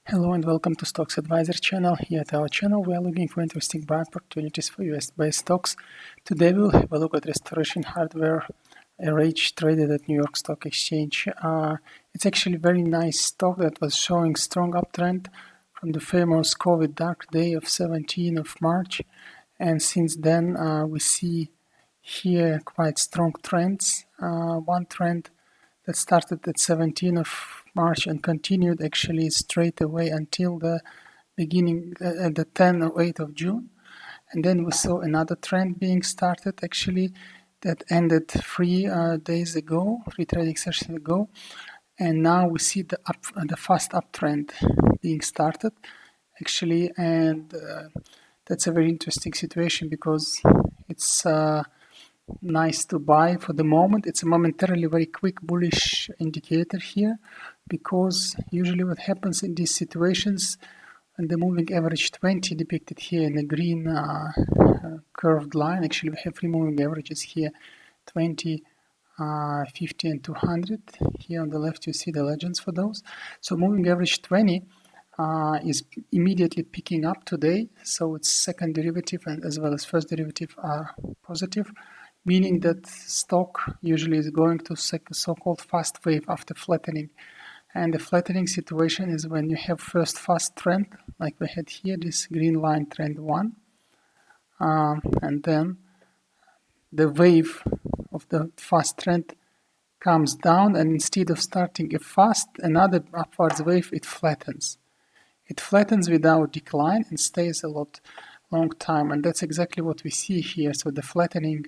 Hello and welcome to Stocks Advisor channel. Here at our channel we are looking for interesting buy opportunities for US-based stocks. Today we'll have a look at Restoration Hardware, RH traded at New York Stock Exchange. It's actually a very nice stock that was showing strong uptrend from the famous COVID dark day of 17th of March. And since then we see here quite strong trends. One trend that started at 17th of March and continued actually straight away until the beginning at the 10th or 8th of June. And then we saw another trend being started actually that ended 3 days ago, 3 trading sessions ago. And now we see the fast uptrend being started actually, and that's a very interesting situation because it's nice to buy for the moment. It's a momentarily very quick bullish indicator here, because usually what happens in these situations, and the moving average 20 depicted here in a green curved line. Actually we have 3 moving averages here, 20, 50 and 200. Here on the left you see the legends for those. So moving average 20 is immediately picking up today, so its second derivative and as well as first derivative are positive, meaning that stock usually is going to so-called fast wave after flattening. And the flattening situation is when you have first fast trend, like we had here, this green line trend 1, and then the wave of the fast trend comes down, and instead of starting a fast, another upwards wave, it flattens. It flattens without decline and stays a long time, and that's exactly what we see here. So the flattening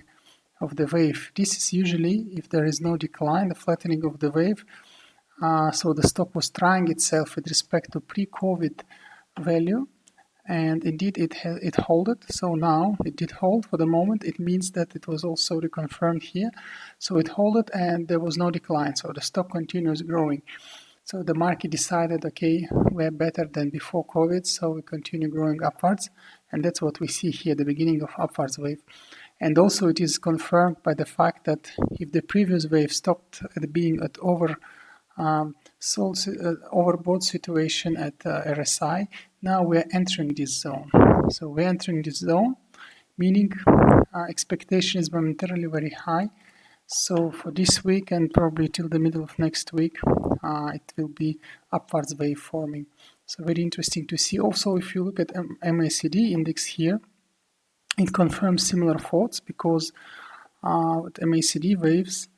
of the wave. This is usually, if there is no decline, the flattening of the wave. So the stock was trying itself with respect to pre-COVID value, and indeed it held it. So now it did hold for the moment. It means that it was also reconfirmed here. So it held it and there was no decline. So the stock continues growing. So the market decided, okay, we're better than before COVID, so we continue growing upwards. And that's what we see here, the beginning of upwards wave. And also it is confirmed by the fact that if the previous wave stopped at being at overbought situation at RSI, now we're entering this zone. So we're entering this zone, meaning expectation is momentarily very high. So for this week and probably till the middle of next week, it will be upwards wave forming. So very interesting to see. Also, if you look at MACD index here, it confirms similar thoughts, because with MACD waves,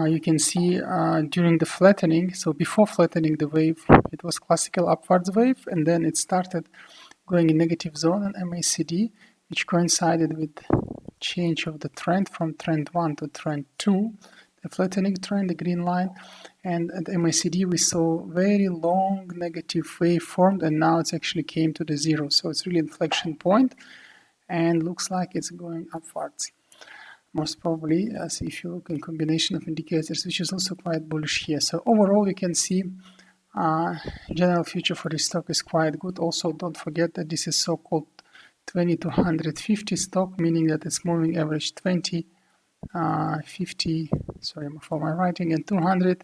you can see during the flattening, so before flattening the wave, it was classical upwards wave, and then it started going in negative zone on MACD, which coincided with change of the trend from trend 1 to trend 2, the flattening trend, the green line. And at MACD we saw very long negative wave formed, and now it's actually came to the zero. So it's really inflection point and looks like it's going upwards. Most probably, as if you look in combination of indicators, which is also quite bullish here. So overall you can see general future for this stock is quite good. Also don't forget that this is so-called 20 to 150 stock, meaning that it's moving average 20, 50, sorry for my writing, and 200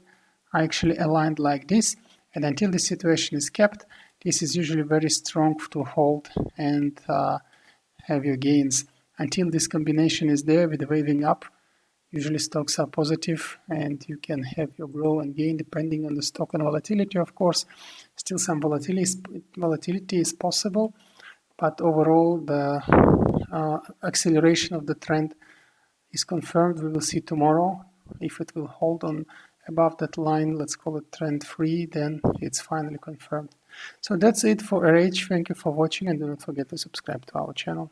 are actually aligned like this. And until this situation is kept, this is usually very strong to hold and have your gains. Until this combination is there with the waving up, usually stocks are positive and you can have your grow and gain depending on the stock and volatility. Of course, still some volatility is possible, but overall the acceleration of the trend is confirmed. We will see tomorrow if it will hold on above that line, let's call it trend 3, then it's finally confirmed. So that's it for RH. Thank you for watching, and do not forget to subscribe to our channel.